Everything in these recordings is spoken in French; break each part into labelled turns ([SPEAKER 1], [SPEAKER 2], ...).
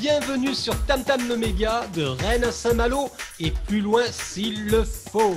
[SPEAKER 1] Bienvenue sur Tam Tam le Média, de Rennes à Saint-Malo et plus loin s'il le faut.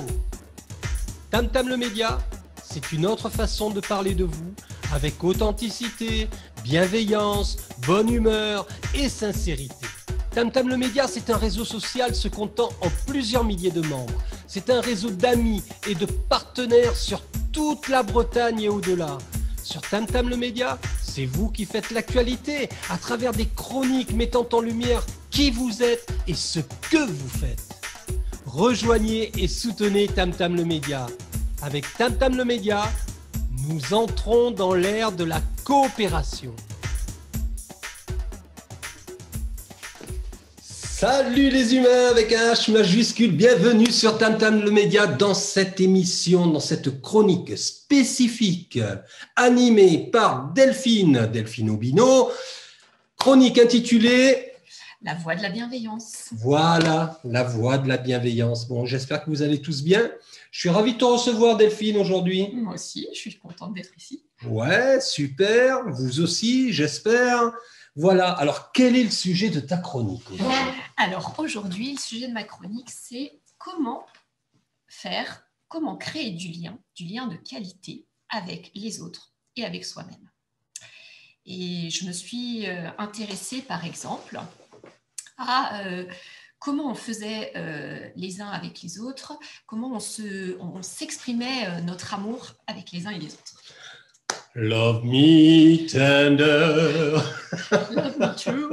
[SPEAKER 1] Tam Tam le Média, c'est une autre façon de parler de vous avec authenticité, bienveillance, bonne humeur et sincérité. Tam Tam le Média, c'est un réseau social se comptant en plusieurs milliers de membres. C'est un réseau d'amis et de partenaires sur toute la Bretagne et au-delà. Sur Tam Tam le Média, c'est vous qui faites l'actualité à travers des chroniques mettant en lumière qui vous êtes et ce que vous faites. Rejoignez et soutenez Tam Tam le Média. Avec Tam Tam le Média, nous entrons dans l'ère de la coopération. Salut les humains avec un H majuscule, bienvenue sur Tam Tam le Média dans cette émission, dans cette chronique spécifique animée par Delphine Aubino, chronique intitulée
[SPEAKER 2] « La voix de la bienveillance ».
[SPEAKER 1] Voilà, la voix de la bienveillance. Bon, j'espère que vous allez tous bien. Je suis ravi de te recevoir Delphine aujourd'hui.
[SPEAKER 2] Moi aussi, je suis contente d'être ici.
[SPEAKER 1] Ouais, super, vous aussi, j'espère. Voilà, alors quel est le sujet de ta chronique aujourd'hui ?
[SPEAKER 2] Alors aujourd'hui, le sujet de ma chronique, c'est comment créer du lien de qualité avec les autres et avec soi-même. Et je me suis intéressée par exemple à comment on faisait les uns avec les autres, comment on s'exprimait notre amour avec les uns et les autres.
[SPEAKER 1] Love me tender.
[SPEAKER 2] Love me true.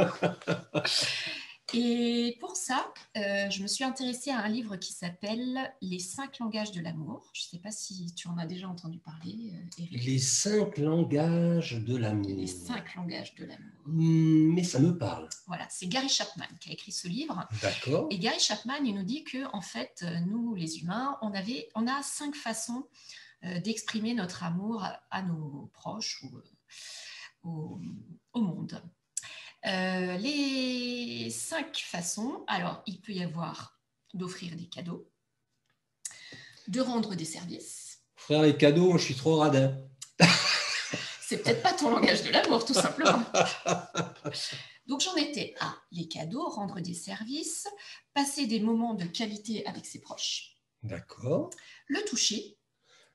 [SPEAKER 2] Et pour ça, je me suis intéressée à un livre qui s'appelle « Les 5 langages de l'amour ». Je ne sais pas si tu en as déjà entendu parler, Eric.
[SPEAKER 1] Les 5 langages de l'amour.
[SPEAKER 2] Les 5 langages de l'amour.
[SPEAKER 1] Mais ça me parle.
[SPEAKER 2] Voilà, c'est Gary Chapman qui a écrit ce livre.
[SPEAKER 1] D'accord.
[SPEAKER 2] Et Gary Chapman, il nous dit que en fait, nous, les humains, on a 5 façons d'exprimer notre amour à nos proches ou au monde. Les 5 façons, alors il peut y avoir d'offrir des cadeaux, de rendre des services.
[SPEAKER 1] Frère, les cadeaux, je suis trop radin.
[SPEAKER 2] C'est peut-être pas ton langage de l'amour, tout simplement. Donc j'en étais à les cadeaux, rendre des services, passer des moments de qualité avec ses proches.
[SPEAKER 1] D'accord.
[SPEAKER 2] Le toucher.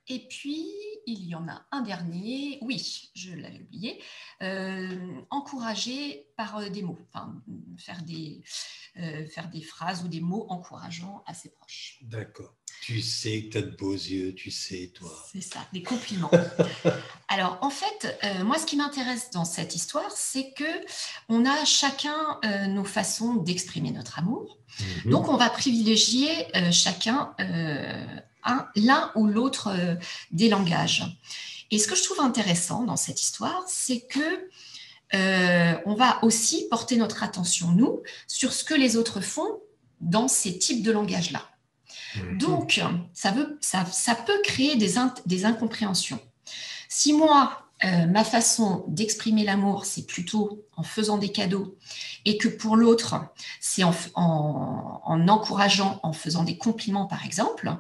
[SPEAKER 2] Et puis, il y en a un dernier, oui, je l'avais oublié, encourager par des mots, enfin, faire des phrases ou des mots encourageants à ses proches.
[SPEAKER 1] D'accord. Tu sais que tu as de beaux yeux, tu sais, toi.
[SPEAKER 2] C'est ça, des compliments. Alors, en fait, moi, ce qui m'intéresse dans cette histoire, c'est qu'on a chacun nos façons d'exprimer notre amour. Mm-hmm. Donc, on va privilégier chacun l'un ou l'autre des langages. Et ce que je trouve intéressant dans cette histoire, c'est que on va aussi porter notre attention, nous, sur ce que les autres font dans ces types de langages-là. Donc, ça peut créer des incompréhensions. Si moi, ma façon d'exprimer l'amour, c'est plutôt en faisant des cadeaux, et que pour l'autre, c'est en encourageant, en faisant des compliments, par exemple,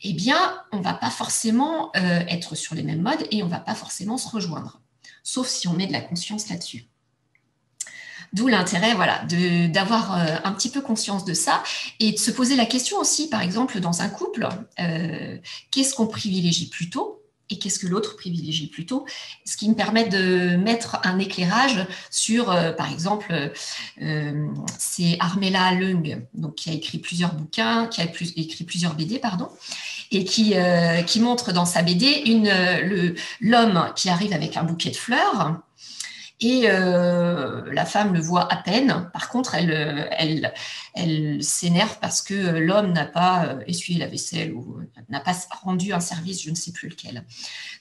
[SPEAKER 2] eh bien, on ne va pas forcément être sur les mêmes modes et on ne va pas forcément se rejoindre, sauf si on met de la conscience là-dessus. D'où l'intérêt, voilà, d'avoir un petit peu conscience de ça et de se poser la question aussi, par exemple, dans un couple, qu'est-ce qu'on privilégie plutôt et qu'est-ce que l'autre privilégie plutôt, ce qui me permet de mettre un éclairage sur, par exemple, c'est Armella Leung, donc, qui a écrit plusieurs bouquins, qui a écrit plusieurs BD, pardon, et qui montre dans sa BD l'homme qui arrive avec un bouquet de fleurs, et la femme le voit à peine. Par contre, elle s'énerve parce que l'homme n'a pas essuyé la vaisselle ou n'a pas rendu un service, je ne sais plus lequel.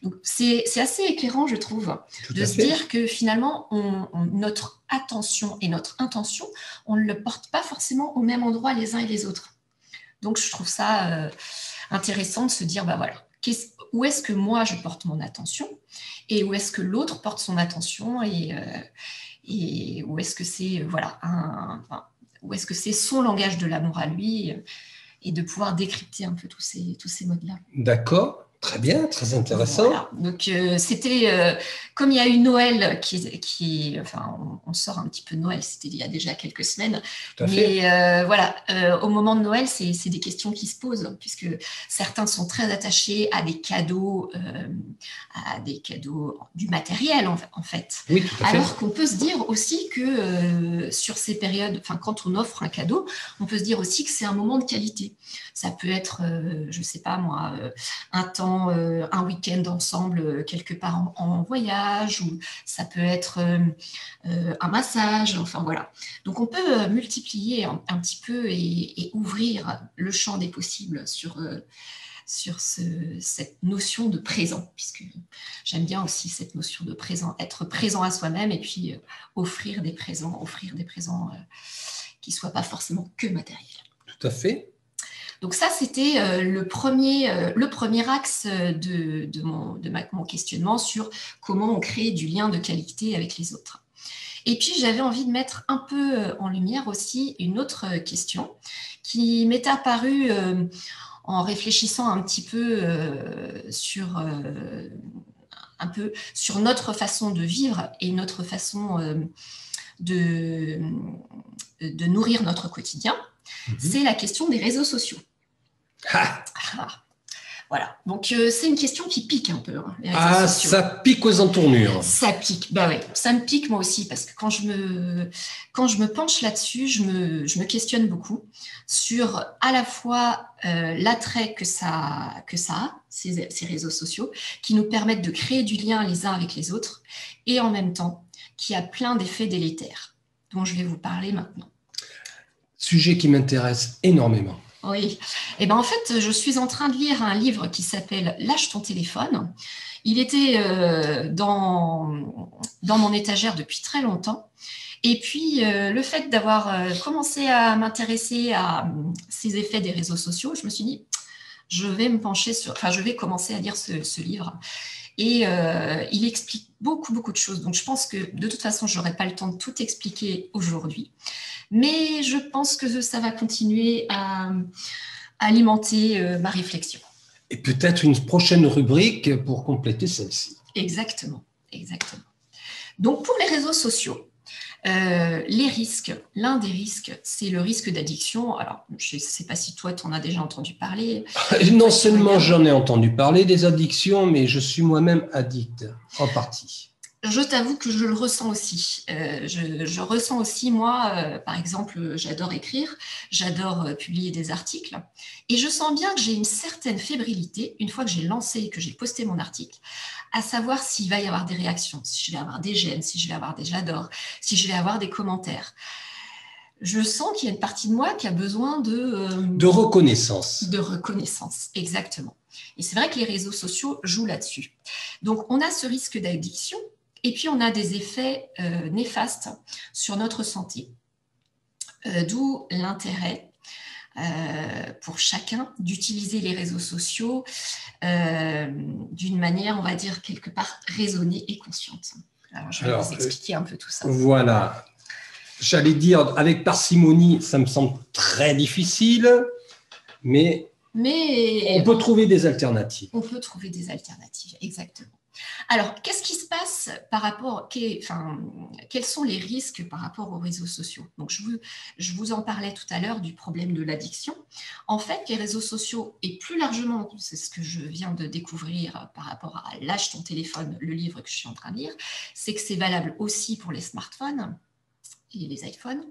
[SPEAKER 2] Donc, c'est assez éclairant, je trouve, de se dire que finalement, notre attention et notre intention, on ne le porte pas forcément au même endroit les uns et les autres. Donc, je trouve ça intéressant de se dire, bah voilà, où est-ce que moi je porte mon attention et où est-ce que l'autre porte son attention et où est-ce que c'est où est-ce que c'est son langage de l'amour à lui et de pouvoir décrypter un peu tous ces modes-là.
[SPEAKER 1] D'accord. Très bien, très intéressant.
[SPEAKER 2] Voilà. Donc, c'était comme il y a eu Noël enfin, on sort un petit peu de Noël, c'était il y a déjà quelques semaines.
[SPEAKER 1] Tout à fait.
[SPEAKER 2] Mais voilà, au moment de Noël, c'est des questions qui se posent, puisque certains sont très attachés à des cadeaux du matériel, en fait.
[SPEAKER 1] Oui, tout à fait.
[SPEAKER 2] Alors qu'on peut se dire aussi que sur ces périodes, enfin, quand on offre un cadeau, on peut se dire aussi que c'est un moment de qualité. Ça peut être, je ne sais pas moi, un temps, un week-end ensemble quelque part en voyage, ou ça peut être un massage, enfin voilà. Donc on peut multiplier un petit peu et ouvrir le champ des possibles sur cette notion de présent, puisque j'aime bien aussi cette notion de présent, être présent à soi-même et puis offrir des présents qui ne soient pas forcément que matériels.
[SPEAKER 1] Tout à fait.
[SPEAKER 2] Donc ça, c'était le premier axe de mon questionnement sur comment on crée du lien de qualité avec les autres. Et puis, j'avais envie de mettre un peu en lumière aussi une autre question qui m'est apparue en réfléchissant un petit peu sur notre façon de vivre et notre façon de nourrir notre quotidien. C'est la question des réseaux sociaux. Voilà, donc c'est une question qui pique un peu. Les réseaux sociaux.
[SPEAKER 1] Ça pique aux entournures.
[SPEAKER 2] Ça pique, bah ouais, ça me pique moi aussi, parce que quand je me penche là-dessus, je me questionne beaucoup sur à la fois l'attrait que ça a, ces réseaux sociaux, qui nous permettent de créer du lien les uns avec les autres, et en même temps, qui a plein d'effets délétères, dont je vais vous parler maintenant.
[SPEAKER 1] Sujet qui m'intéresse énormément.
[SPEAKER 2] Oui, et ben en fait, je suis en train de lire un livre qui s'appelle « Lâche ton téléphone ». Il était dans mon étagère depuis très longtemps. Et puis, le fait d'avoir commencé à m'intéresser à ces effets des réseaux sociaux, je me suis dit, je vais commencer à lire ce livre. Et il explique beaucoup de choses. Donc, je pense que de toute façon, je n'aurai pas le temps de tout expliquer aujourd'hui. Mais je pense que ça va continuer à alimenter ma réflexion.
[SPEAKER 1] Et peut-être une prochaine rubrique pour compléter celle-ci.
[SPEAKER 2] Exactement. Donc, pour les réseaux sociaux, l'un des risques, c'est le risque d'addiction. Alors, je ne sais pas si toi, tu en as déjà entendu parler.
[SPEAKER 1] Non seulement j'en ai entendu parler des addictions, mais je suis moi-même addict, en partie.
[SPEAKER 2] Je t'avoue que je le ressens aussi. Je ressens aussi, moi, par exemple, j'adore écrire, j'adore publier des articles, et je sens bien que j'ai une certaine fébrilité, une fois que j'ai lancé et que j'ai posté mon article, à savoir s'il va y avoir des réactions, si je vais avoir des j'aime, si je vais avoir des j'adore, si je vais avoir des commentaires. Je sens qu'il y a une partie de moi qui a besoin de
[SPEAKER 1] reconnaissance.
[SPEAKER 2] De reconnaissance, exactement. Et c'est vrai que les réseaux sociaux jouent là-dessus. Donc, on a ce risque d'addiction. Et puis, on a des effets néfastes sur notre santé, d'où l'intérêt pour chacun d'utiliser les réseaux sociaux d'une manière, on va dire, quelque part raisonnée et consciente. Alors, je vais vous expliquer un peu tout ça.
[SPEAKER 1] Voilà. J'allais dire, avec parcimonie, ça me semble très difficile, mais on peut trouver des alternatives.
[SPEAKER 2] On peut trouver des alternatives, exactement. Alors, qu'est-ce qui se passe quels sont les risques par rapport aux réseaux sociaux? Donc, je vous en parlais tout à l'heure du problème de l'addiction. En fait, les réseaux sociaux, et plus largement, c'est ce que je viens de découvrir par rapport à « Lâche ton téléphone », le livre que je suis en train de lire, c'est que c'est valable aussi pour les smartphones et les iPhones,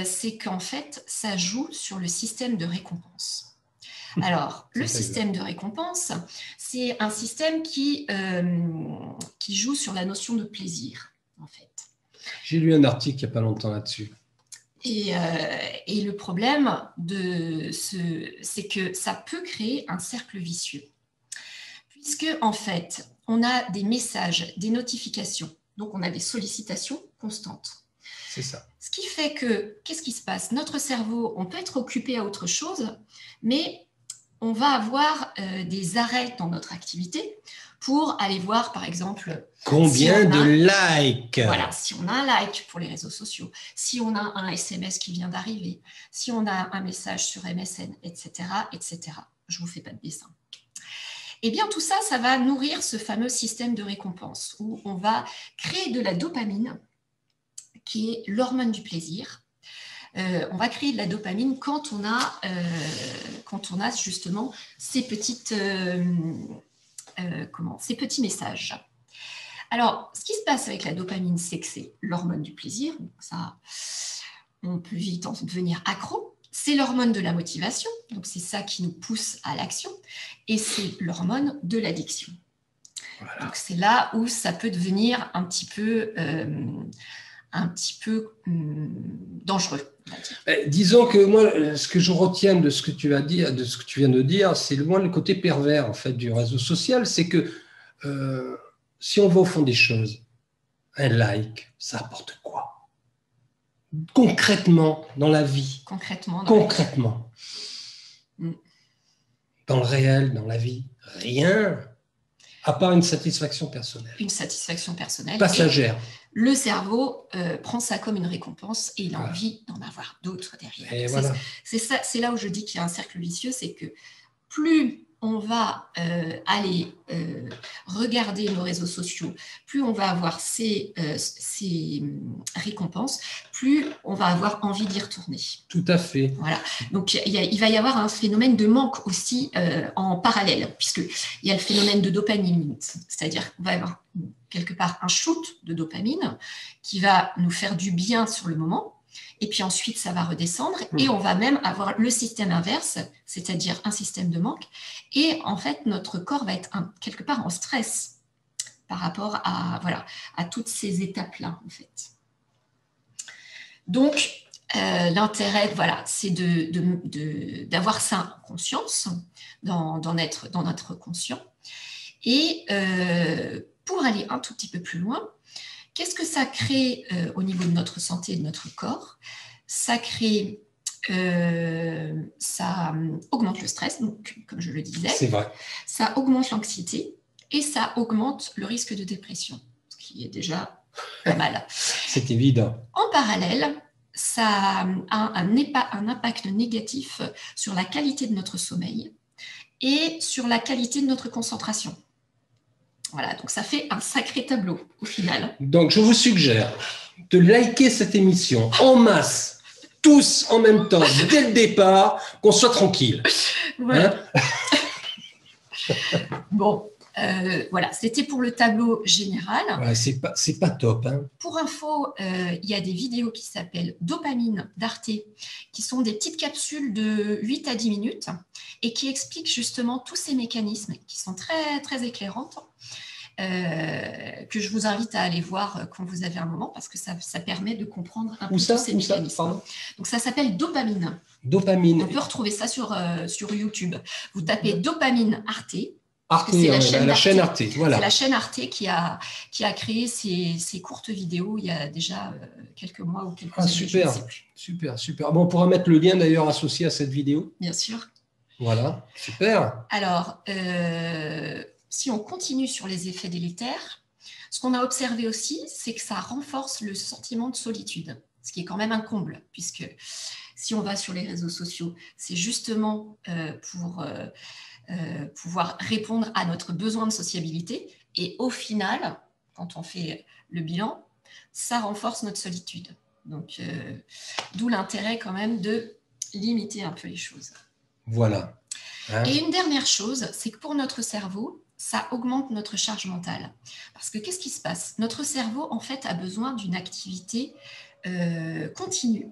[SPEAKER 2] c'est qu'en fait, ça joue sur le système de récompense. Alors, le système de récompense, c'est un système qui joue sur la notion de plaisir, en fait.
[SPEAKER 1] J'ai lu un article il n'y a pas longtemps là-dessus.
[SPEAKER 2] Et le problème, c'est que ça peut créer un cercle vicieux. Puisque, en fait, on a des messages, des notifications, donc on a des sollicitations constantes.
[SPEAKER 1] C'est ça.
[SPEAKER 2] Ce qui fait que, qu'est-ce qui se passe? Notre cerveau, on peut être occupé à autre chose, mais on va avoir des arrêts dans notre activité pour aller voir, par exemple,
[SPEAKER 1] combien de likes.
[SPEAKER 2] Voilà, si on a un like pour les réseaux sociaux, si on a un SMS qui vient d'arriver, si on a un message sur MSN, etc., etc. Je ne vous fais pas de dessin. Eh bien, tout ça, ça va nourrir ce fameux système de récompense où on va créer de la dopamine, qui est l'hormone du plaisir. On va créer de la dopamine quand on a justement ces petits messages. Alors, ce qui se passe avec la dopamine, c'est que c'est l'hormone du plaisir. Donc ça, on peut vite en devenir accro. C'est l'hormone de la motivation. Donc, c'est ça qui nous pousse à l'action. Et c'est l'hormone de l'addiction. Voilà. Donc, c'est là où ça peut devenir un petit peu dangereux.
[SPEAKER 1] Disons que moi, ce que je retiens de ce que tu as dit, de ce que tu viens de dire, c'est le côté pervers en fait du réseau social, c'est que si on va au fond des choses, un like, ça apporte quoi? Concrètement dans la vie.
[SPEAKER 2] Concrètement.
[SPEAKER 1] Dans le réel, dans la vie, rien. À part une satisfaction personnelle.
[SPEAKER 2] Une satisfaction personnelle.
[SPEAKER 1] Passagère.
[SPEAKER 2] Et le cerveau prend ça comme une récompense et il a envie d'en avoir d'autres derrière.
[SPEAKER 1] Et voilà.
[SPEAKER 2] C'est là où je dis qu'il y a un cercle vicieux, c'est que plus on va aller regarder nos réseaux sociaux, plus on va avoir ces récompenses, plus on va avoir envie d'y retourner.
[SPEAKER 1] Tout à fait.
[SPEAKER 2] Voilà. Donc, il va y avoir un phénomène de manque aussi en parallèle, puisqu'il y a le phénomène de dopamine, c'est-à-dire qu'on va avoir quelque part un shoot de dopamine qui va nous faire du bien sur le moment. Et puis ensuite, ça va redescendre et on va même avoir le système inverse, c'est-à-dire un système de manque. Et en fait, notre corps va être quelque part en stress par rapport à toutes ces étapes-là, en fait. Donc, l'intérêt, c'est d'avoir ça en conscience, dans notre conscient. Et pour aller un tout petit peu plus loin, qu'est-ce que ça crée au niveau de notre santé et de notre corps? Ça augmente le stress, donc, comme je le disais.
[SPEAKER 1] C'est vrai.
[SPEAKER 2] Ça augmente l'anxiété et ça augmente le risque de dépression, ce qui est déjà pas mal.
[SPEAKER 1] C'est évident.
[SPEAKER 2] En parallèle, ça a un impact négatif sur la qualité de notre sommeil et sur la qualité de notre concentration. Voilà, donc ça fait un sacré tableau au final.
[SPEAKER 1] Donc je vous suggère de liker cette émission en masse, tous en même temps, dès le départ, qu'on soit tranquille.
[SPEAKER 2] Voilà. Bon, voilà, c'était pour le tableau général.
[SPEAKER 1] Ouais, c'est pas top. Hein.
[SPEAKER 2] Pour info, il y a des vidéos qui s'appellent Dopamine d'Arte, qui sont des petites capsules de 8 à 10 minutes et qui expliquent justement tous ces mécanismes qui sont très, très éclairantes. Que je vous invite à aller voir quand vous avez un moment parce que ça permet de comprendre un peu tous ces mécanismes. Donc ça s'appelle Dopamine.
[SPEAKER 1] Dopamine.
[SPEAKER 2] On peut retrouver ça sur YouTube. Vous tapez Dopamine Arte.
[SPEAKER 1] Arte, c'est la chaîne Arte. Voilà.
[SPEAKER 2] C'est la chaîne Arte qui a créé ces courtes vidéos il y a déjà quelques mois ou quelques années.
[SPEAKER 1] Super. Bon, on pourra mettre le lien d'ailleurs associé à cette vidéo.
[SPEAKER 2] Bien sûr.
[SPEAKER 1] Voilà, super.
[SPEAKER 2] Alors, si on continue sur les effets délétères, ce qu'on a observé aussi, c'est que ça renforce le sentiment de solitude, ce qui est quand même un comble, puisque si on va sur les réseaux sociaux, c'est justement pour pouvoir répondre à notre besoin de sociabilité. Et au final, quand on fait le bilan, ça renforce notre solitude. Donc, d'où l'intérêt quand même de limiter un peu les choses.
[SPEAKER 1] Voilà. Hein?
[SPEAKER 2] Et une dernière chose, c'est que pour notre cerveau, ça augmente notre charge mentale. Parce que qu'est-ce qui se passe? Notre cerveau, en fait, a besoin d'une activité continue.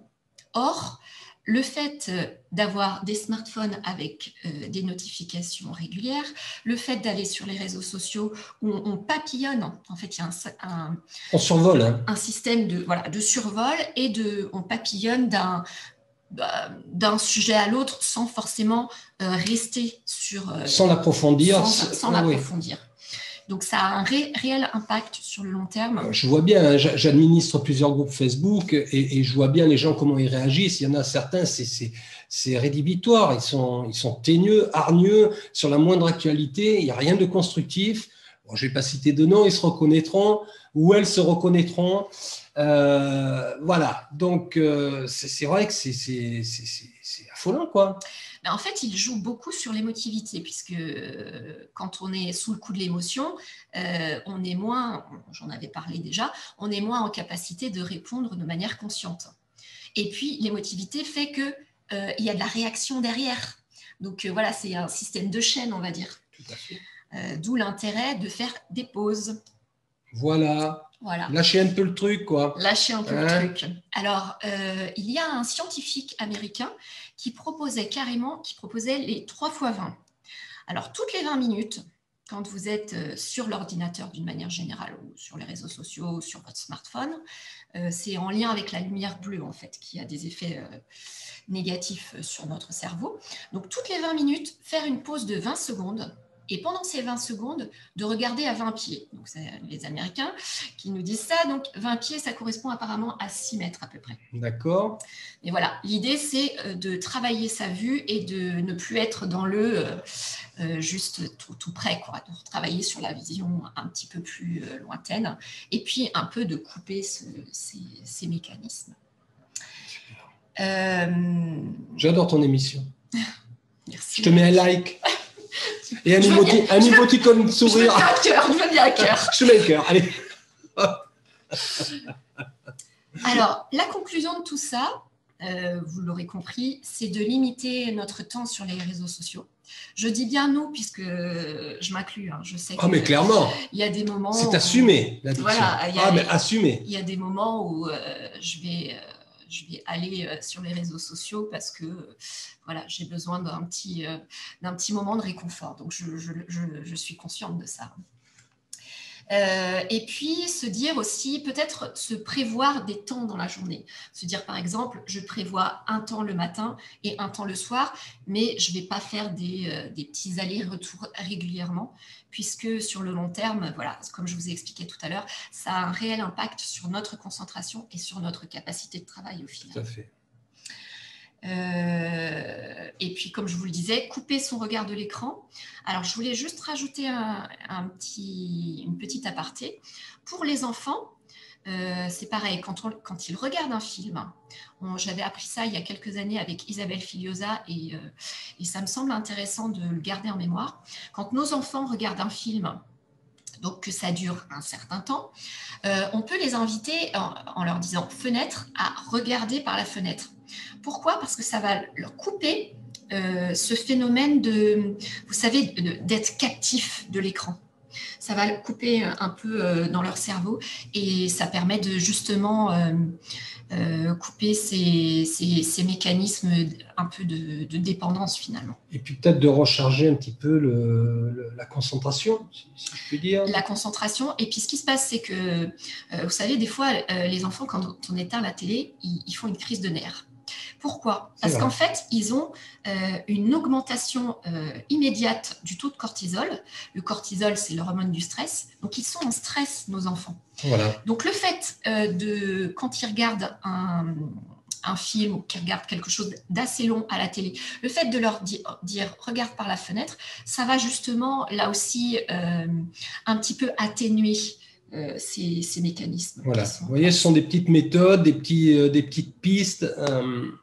[SPEAKER 2] Or, le fait d'avoir des smartphones avec des notifications régulières, le fait d'aller sur les réseaux sociaux où on papillonne, en fait, il y a
[SPEAKER 1] on survole, hein.
[SPEAKER 2] Un système de survol et on papillonne d'un sujet à l'autre sans forcément rester sur...
[SPEAKER 1] sans l'approfondir.
[SPEAKER 2] Sans l'approfondir. Donc, ça a un réel impact sur le long terme.
[SPEAKER 1] Je vois bien, hein, j'administre plusieurs groupes Facebook et je vois bien les gens, comment ils réagissent. Il y en a certains, c'est rédhibitoire. Ils sont teigneux, hargneux sur la moindre actualité. Il n'y a rien de constructif. bon, je ne vais pas citer de nom, ils se reconnaîtront ou elles se reconnaîtront. Voilà, donc c'est vrai que c'est affolant, quoi.
[SPEAKER 2] Ben, en fait, il joue beaucoup sur l'émotivité, puisque quand on est sous le coup de l'émotion, on est moins, j'en avais parlé déjà, on est moins en capacité de répondre de manière consciente. Et puis, l'émotivité fait qu'il y a de la réaction derrière. Donc voilà, c'est un système de chaîne, on va dire.
[SPEAKER 1] Tout à fait.
[SPEAKER 2] D'où l'intérêt de faire des pauses.
[SPEAKER 1] Voilà. Lâcher un peu le truc, quoi.
[SPEAKER 2] Lâcher un peu le truc. Alors, il y a un scientifique américain qui proposait les 3 x 20. Alors, toutes les 20 minutes, quand vous êtes sur l'ordinateur d'une manière générale, ou sur les réseaux sociaux, ou sur votre smartphone, c'est en lien avec la lumière bleue, en fait, qui a des effets négatifs sur notre cerveau. Donc, toutes les 20 minutes, faire une pause de 20 secondes. Et pendant ces 20 secondes, de regarder à 20 pieds. Donc, c'est les Américains qui nous disent ça. Donc, 20 pieds, ça correspond apparemment à 6 mètres à peu près.
[SPEAKER 1] D'accord.
[SPEAKER 2] Et voilà, l'idée, c'est de travailler sa vue et de ne plus être dans le juste tout près, quoi. De travailler sur la vision un petit peu plus lointaine. Et puis, un peu de couper ces mécanismes.
[SPEAKER 1] J'adore ton émission.
[SPEAKER 2] Merci.
[SPEAKER 1] Je te mets un like. Et un émoticône sourire.
[SPEAKER 2] Je me dis à cœur.
[SPEAKER 1] Je te mets le cœur, allez.
[SPEAKER 2] Alors, la conclusion de tout ça, vous l'aurez compris, c'est de limiter notre temps sur les réseaux sociaux. Je dis bien nous, puisque je m'inclus. Hein, je sais
[SPEAKER 1] mais clairement.
[SPEAKER 2] Il y a des moments.
[SPEAKER 1] C'est assumé, l'addiction.
[SPEAKER 2] Voilà,
[SPEAKER 1] mais assumé.
[SPEAKER 2] Il y a des moments où je vais aller sur les réseaux sociaux parce que voilà, j'ai besoin d'un petit moment de réconfort. Donc, je suis consciente de ça. Et puis, se dire aussi, peut-être se prévoir des temps dans la journée. Se dire, par exemple, je prévois un temps le matin et un temps le soir, mais je ne vais pas faire des petits allers-retours régulièrement, puisque sur le long terme, voilà, comme je vous ai expliqué tout à l'heure, ça a un réel impact sur notre concentration et sur notre capacité de travail au final.
[SPEAKER 1] Tout à fait.
[SPEAKER 2] Et puis, comme je vous le disais, couper son regard de l'écran. Alors, je voulais juste rajouter une petite aparté. Pour les enfants, c'est pareil, quand ils regardent un film, j'avais appris ça il y a quelques années avec Isabelle Filiosa et ça me semble intéressant de le garder en mémoire. Quand nos enfants regardent un film, donc que ça dure un certain temps, on peut les inviter en leur disant fenêtre à regarder par la fenêtre. Pourquoi ? Parce que ça va leur couper ce phénomène vous savez, d'être captif de l'écran. Ça va le couper un peu dans leur cerveau et ça permet de justement couper ces mécanismes un peu de dépendance finalement.
[SPEAKER 1] Et puis peut-être de recharger un petit peu la concentration, si je puis dire.
[SPEAKER 2] La concentration. Et puis ce qui se passe, c'est que, vous savez, des fois, les enfants, quand on éteint la télé, ils font une crise de nerfs. Pourquoi ? Parce qu'en fait, ils ont une augmentation immédiate du taux de cortisol. Le cortisol, c'est l'hormone du stress. Donc, ils sont en stress, nos enfants.
[SPEAKER 1] Voilà.
[SPEAKER 2] Donc, le fait quand ils regardent un film ou qu'ils regardent quelque chose d'assez long à la télé, le fait de leur dire « regarde par la fenêtre », ça va justement, là aussi, un petit peu atténuer ces mécanismes.
[SPEAKER 1] Voilà. Vous voyez, ce sont des petites méthodes, des petites pistes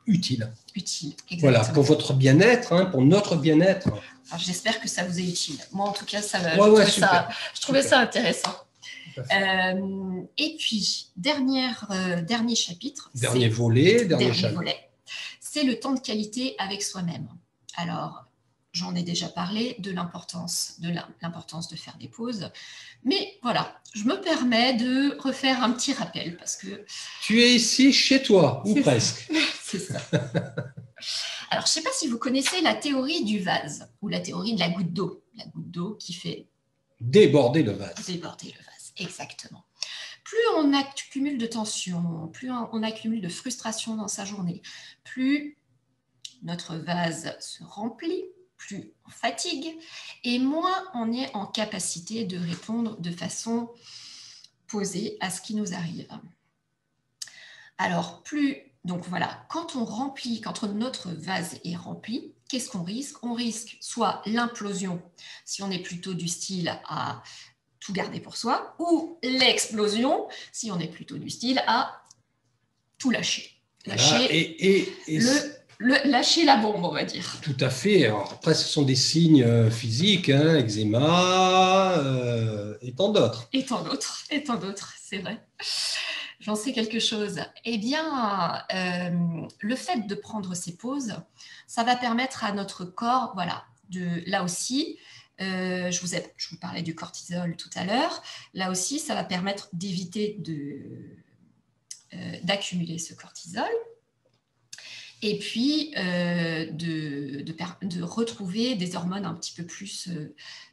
[SPEAKER 1] utiles.
[SPEAKER 2] Utiles, exactement.
[SPEAKER 1] Voilà, pour votre bien-être, pour notre bien-être.
[SPEAKER 2] Alors, j'espère que ça vous est utile. Moi, en tout cas, je trouvais ça intéressant. Et puis, dernier chapitre.
[SPEAKER 1] Dernier volet.
[SPEAKER 2] C'est le temps de qualité avec soi-même. Alors, j'en ai déjà parlé de l'importance de faire des pauses. Mais voilà, je me permets de refaire un petit rappel parce que…
[SPEAKER 1] Tu es ici chez toi, ou presque.
[SPEAKER 2] C'est ça. Alors, je ne sais pas si vous connaissez la théorie du vase ou la théorie de la goutte d'eau. La goutte d'eau qui fait…
[SPEAKER 1] Déborder le vase.
[SPEAKER 2] Déborder le vase, exactement. Plus on accumule de tension, plus on accumule de frustration dans sa journée, plus notre vase se remplit, plus on fatigue et moins on est en capacité de répondre de façon posée à ce qui nous arrive. Alors, donc voilà, quand notre vase est rempli, qu'est-ce qu'on risque ? On risque soit l'implosion, si on est plutôt du style à tout garder pour soi, ou l'explosion, si on est plutôt du style à tout lâcher. Lâcher la bombe, on va dire.
[SPEAKER 1] Tout à fait. Alors, après, ce sont des signes physiques, hein, eczéma et tant d'autres.
[SPEAKER 2] Et tant d'autres, c'est vrai. J'en sais quelque chose. Eh bien, le fait de prendre ces pauses, ça va permettre à notre corps, voilà, là aussi, je vous parlais du cortisol tout à l'heure, là aussi, ça va permettre d'éviter d'accumuler ce cortisol et puis de retrouver des hormones un petit peu plus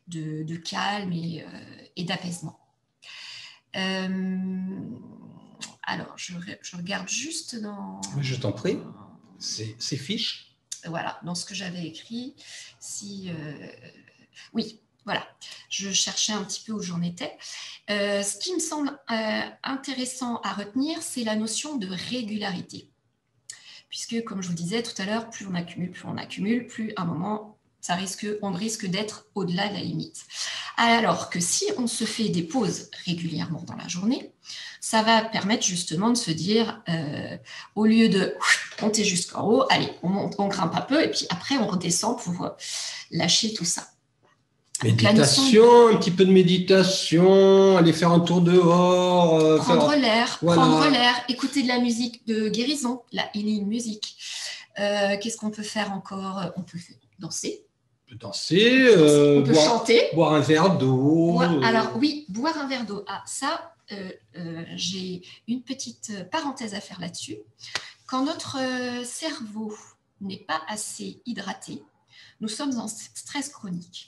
[SPEAKER 2] de calme et d'apaisement. Alors, je regarde juste dans...
[SPEAKER 1] Je t'en prie, ces fiches.
[SPEAKER 2] Voilà, dans ce que j'avais écrit. Oui, voilà, je cherchais un petit peu où j'en étais. Ce qui me semble intéressant à retenir, c'est la notion de régularité. Puisque, comme je vous disais tout à l'heure, plus on accumule, plus à un moment, on risque d'être au-delà de la limite. Alors que si on se fait des pauses régulièrement dans la journée, ça va permettre justement de se dire, au lieu de monter jusqu'en haut, allez, on grimpe un peu et puis après on redescend pour lâcher tout ça.
[SPEAKER 1] Méditation, un petit peu de méditation, aller faire un tour dehors.
[SPEAKER 2] Prendre l'air, écouter de la musique de guérison, la healing music. Qu'est-ce qu'on peut faire encore? On peut danser. On peut chanter.
[SPEAKER 1] Boire un verre d'eau.
[SPEAKER 2] Alors oui, boire un verre d'eau. Ah, ça, j'ai une petite parenthèse à faire là-dessus. Quand notre cerveau n'est pas assez hydraté, nous sommes en stress chronique.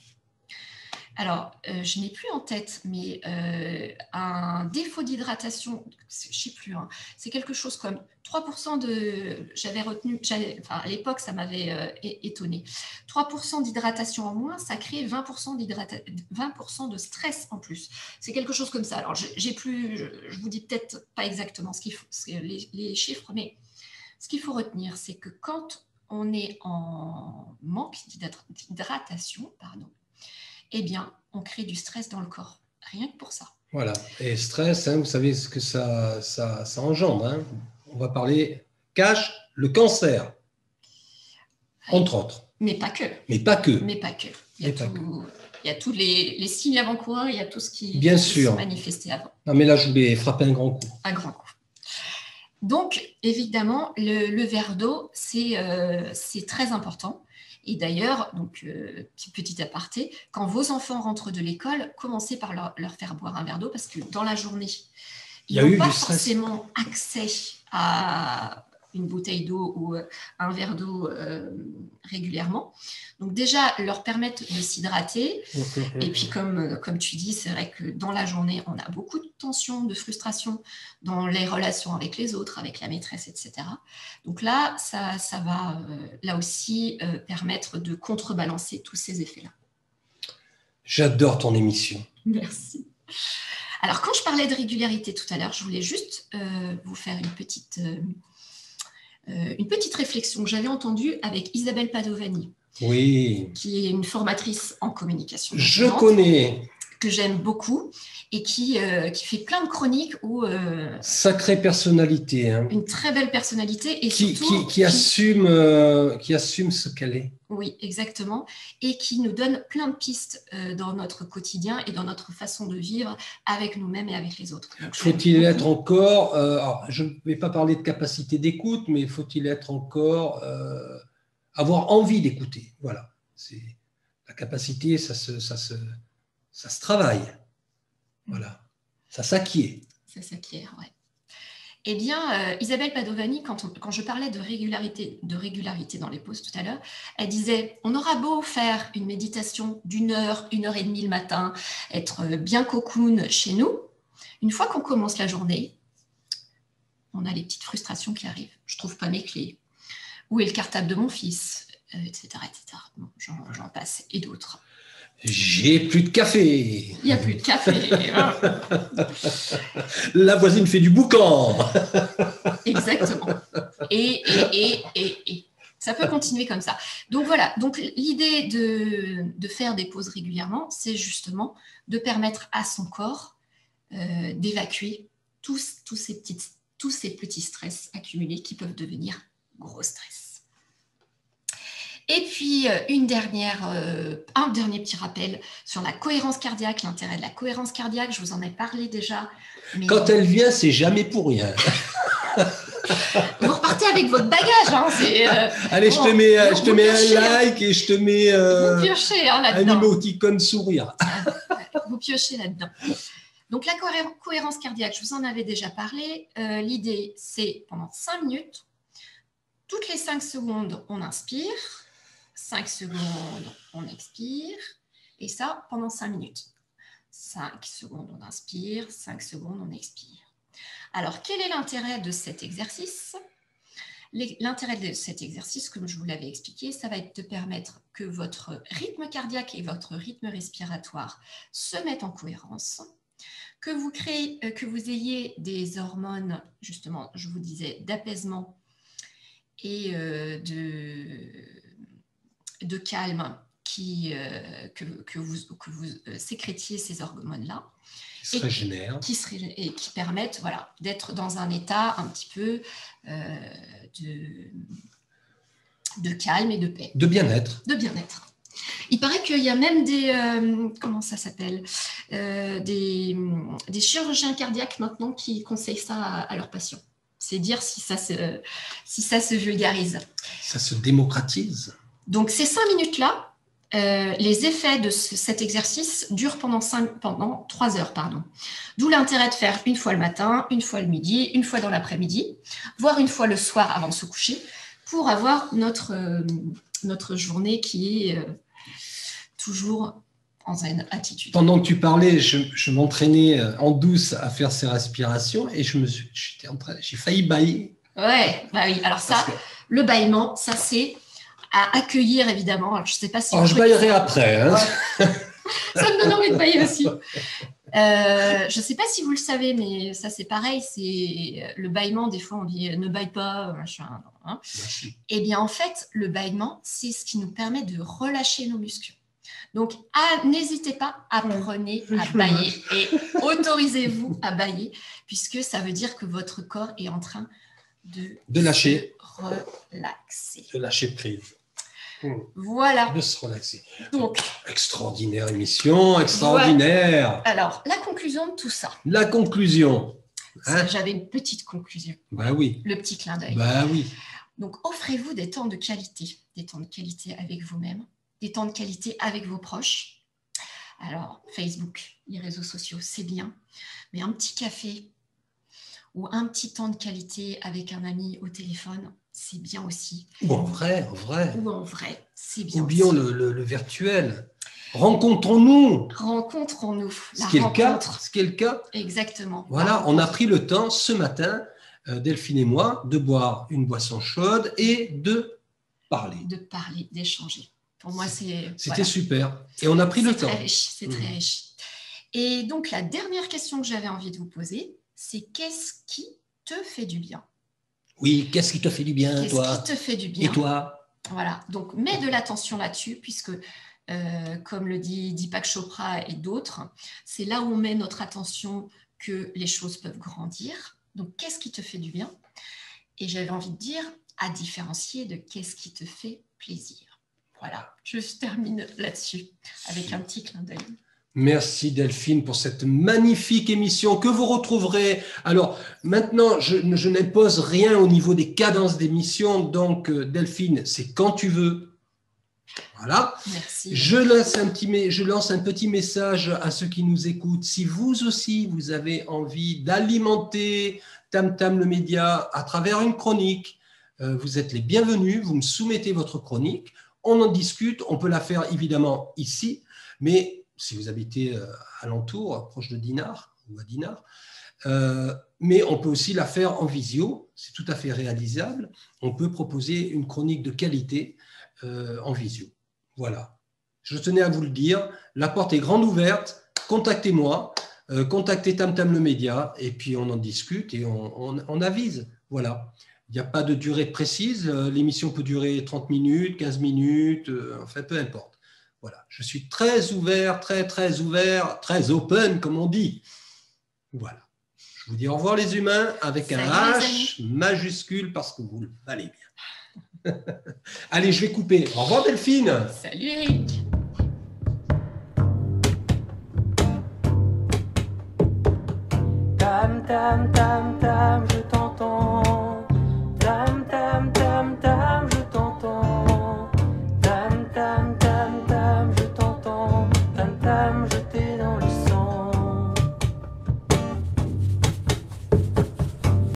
[SPEAKER 2] Alors, je n'ai plus en tête, mais un défaut d'hydratation, je ne sais plus, hein, c'est quelque chose comme 3% j'avais retenu, à l'époque, ça m'avait étonné. 3% d'hydratation en moins, ça crée 20% de stress en plus. C'est quelque chose comme ça. Alors, je vous dis peut-être pas exactement les chiffres, mais ce qu'il faut retenir, c'est que quand on est en manque d'hydratation, eh bien, on crée du stress dans le corps, rien que pour ça.
[SPEAKER 1] Voilà, et stress, hein, vous savez ce que ça engendre. Hein. On va parler le cancer, entre autres.
[SPEAKER 2] Mais pas que.
[SPEAKER 1] Il
[SPEAKER 2] y a tous les signes avant-coureurs, il y a tout ce qui
[SPEAKER 1] se
[SPEAKER 2] manifestait avant.
[SPEAKER 1] Non, mais là, je voulais frapper un grand coup.
[SPEAKER 2] Un grand coup. Donc, évidemment, le verre d'eau, c'est très important. Et d'ailleurs, donc petit aparté, quand vos enfants rentrent de l'école, commencez par leur faire boire un verre d'eau parce que dans la journée, ils n'ont pas forcément accès à une bouteille d'eau ou un verre d'eau régulièrement. Donc déjà, leur permettre de s'hydrater. Et puis comme tu dis, c'est vrai que dans la journée, on a beaucoup de tension, de frustration dans les relations avec les autres, avec la maîtresse, etc. Donc là, ça va là aussi permettre de contrebalancer tous ces effets-là.
[SPEAKER 1] J'adore ton émission.
[SPEAKER 2] Merci. Alors, quand je parlais de régularité tout à l'heure, je voulais juste vous faire une petite réflexion que j'avais entendue avec Isabelle Padovani, qui est une formatrice en communication.
[SPEAKER 1] Je connais.
[SPEAKER 2] Que j'aime beaucoup et qui fait plein de chroniques où...
[SPEAKER 1] Sacrée personnalité. Hein.
[SPEAKER 2] Une très belle personnalité. Et
[SPEAKER 1] qui assume ce qu'elle est.
[SPEAKER 2] Oui, exactement. Et qui nous donne plein de pistes dans notre quotidien et dans notre façon de vivre avec nous-mêmes et avec les autres.
[SPEAKER 1] Faut-il être encore... alors, je ne vais pas parler de capacité d'écoute, mais faut-il être encore... avoir envie d'écouter. Voilà. La capacité, ça se travaille. Voilà. Ça s'acquiert.
[SPEAKER 2] Ça s'acquiert, ouais. Eh bien, Isabelle Padovani, quand je parlais de régularité dans les pauses tout à l'heure, elle disait, on aura beau faire une méditation d'1 heure, 1 heure et demie le matin, être bien cocoon chez nous, une fois qu'on commence la journée, on a les petites frustrations qui arrivent. Je ne trouve pas mes clés. Où est le cartable de mon fils, etc. etc. Bon, j'en passe, et d'autres.
[SPEAKER 1] J'ai plus de café.
[SPEAKER 2] Il n'y a plus de café.
[SPEAKER 1] La voisine fait du boucan.
[SPEAKER 2] Exactement. Et Ça peut continuer comme ça. Donc voilà, donc l'idée de faire des pauses régulièrement, c'est justement de permettre à son corps d'évacuer tous ces petits stress accumulés qui peuvent devenir gros stress. Et puis, un dernier petit rappel sur la cohérence cardiaque, l'intérêt de la cohérence cardiaque, je vous en ai parlé déjà.
[SPEAKER 1] Mais... Quand elle vient, c'est jamais pour rien.
[SPEAKER 2] Vous repartez avec votre bagage. Hein,
[SPEAKER 1] allez, je te mets un like et je te mets
[SPEAKER 2] vous piochez, hein,
[SPEAKER 1] un émoticône sourire.
[SPEAKER 2] Vous piochez là-dedans. Donc, la cohérence cardiaque, je vous en avais déjà parlé. L'idée, c'est pendant 5 minutes, toutes les 5 secondes, on inspire, 5 secondes, on expire, et ça pendant 5 minutes. 5 secondes, on inspire, 5 secondes, on expire. Alors, quel est l'intérêt de cet exercice? L'intérêt de cet exercice, comme je vous l'avais expliqué, ça va être de permettre que votre rythme cardiaque et votre rythme respiratoire se mettent en cohérence, que vous ayez des hormones, justement, je vous disais, d'apaisement et de calme que vous sécrétiez ces hormones-là.
[SPEAKER 1] Qui se régénèrent.
[SPEAKER 2] Et qui permettent d'être dans un état un petit peu de calme et de paix.
[SPEAKER 1] De bien-être.
[SPEAKER 2] De bien-être. Il paraît qu'il y a même comment ça s'appelle, des chirurgiens cardiaques maintenant qui conseillent ça à leurs patients. C'est dire si ça se vulgarise.
[SPEAKER 1] Ça se démocratise.
[SPEAKER 2] Donc, ces 5 minutes-là, les effets de cet exercice durent pendant 3 heures. D'où l'intérêt de faire une fois le matin, une fois le midi, une fois dans l'après-midi, voire une fois le soir avant de se coucher, pour avoir notre journée qui est toujours en zen attitude.
[SPEAKER 1] Pendant que tu parlais, je m'entraînais en douce à faire ces respirations et j'ai failli bâiller.
[SPEAKER 2] Ouais, bah oui. Alors ça, le bâillement, ça c'est à accueillir évidemment. Alors, je sais pas si.
[SPEAKER 1] Alors, je bâillerai après. Hein.
[SPEAKER 2] Ouais. Ça me donne envie de bâiller aussi. Je ne sais pas si vous le savez, mais ça c'est pareil. C'est le bâillement. Des fois, on dit ne bâille pas, machin. Hein. Eh bien, en fait, le bâillement, c'est ce qui nous permet de relâcher nos muscles. Donc, n'hésitez pas, apprenez à bâiller et autorisez-vous à bâiller, puisque ça veut dire que votre corps est en train de
[SPEAKER 1] lâcher,
[SPEAKER 2] relaxer.
[SPEAKER 1] De lâcher prise.
[SPEAKER 2] Voilà.
[SPEAKER 1] De se relaxer.
[SPEAKER 2] Donc,
[SPEAKER 1] extraordinaire émission, extraordinaire.
[SPEAKER 2] Voilà. Alors, la conclusion de tout ça.
[SPEAKER 1] La conclusion.
[SPEAKER 2] Hein? J'avais une petite conclusion.
[SPEAKER 1] Bah oui.
[SPEAKER 2] Le petit clin d'œil.
[SPEAKER 1] Bah oui.
[SPEAKER 2] Donc, offrez-vous des temps de qualité avec vous-même, des temps de qualité avec vos proches. Alors, Facebook, les réseaux sociaux, c'est bien, mais un petit café ou un petit temps de qualité avec un ami au téléphone, c'est bien aussi.
[SPEAKER 1] Ou en vrai.
[SPEAKER 2] Ou en vrai, c'est bien.
[SPEAKER 1] Oublions
[SPEAKER 2] aussi.
[SPEAKER 1] Le virtuel. Rencontrons-nous.
[SPEAKER 2] Ce
[SPEAKER 1] qui est le cas.
[SPEAKER 2] Exactement.
[SPEAKER 1] Voilà, on a pris le temps ce matin, Delphine et moi, de boire une boisson chaude et de parler.
[SPEAKER 2] D'échanger. Pour moi,
[SPEAKER 1] c'était super. Et on a pris le temps.
[SPEAKER 2] C'est très riche. Et donc, la dernière question que j'avais envie de vous poser, c'est qu'est-ce qui te fait du bien?
[SPEAKER 1] Oui, qu'est-ce qui te fait du bien, toi?
[SPEAKER 2] Qu'est-ce qui te fait du bien?
[SPEAKER 1] Et toi?
[SPEAKER 2] Voilà, donc mets de l'attention là-dessus, puisque, comme le dit Deepak Chopra et d'autres, c'est là où on met notre attention que les choses peuvent grandir. Donc, qu'est-ce qui te fait du bien? Et j'avais envie de dire, à différencier de qu'est-ce qui te fait plaisir. Voilà, je termine là-dessus, avec un petit clin d'œil.
[SPEAKER 1] Merci Delphine pour cette magnifique émission que vous retrouverez. Alors maintenant, je n'impose rien au niveau des cadences d'émission, donc Delphine, c'est quand tu veux. Voilà.
[SPEAKER 2] Merci.
[SPEAKER 1] Je lance un petit message à ceux qui nous écoutent. Si vous aussi, vous avez envie d'alimenter Tam Tam le média à travers une chronique, vous êtes les bienvenus, vous me soumettez votre chronique, on en discute, on peut la faire évidemment ici, mais si vous habitez alentour, proche de Dinard ou à Dinard, mais on peut aussi la faire en visio, c'est tout à fait réalisable. On peut proposer une chronique de qualité en visio. Voilà. Je tenais à vous le dire, la porte est grande ouverte, contactez-moi, contactez Tam Tam le média, et puis on en discute et on avise. Voilà. Il n'y a pas de durée précise. L'émission peut durer 30 minutes, 15 minutes, enfin, peu importe. Voilà. Je suis très ouvert, très ouvert, très open, comme on dit. Voilà. Je vous dis au revoir les humains avec
[SPEAKER 2] Salut,
[SPEAKER 1] un H majuscule parce que vous le valez bien. Allez, je vais couper. Au revoir Delphine.
[SPEAKER 2] Salut Eric.
[SPEAKER 3] Tam tam tam tam, je t'entends. Tam tam tam tam, je t'entends. Tam tam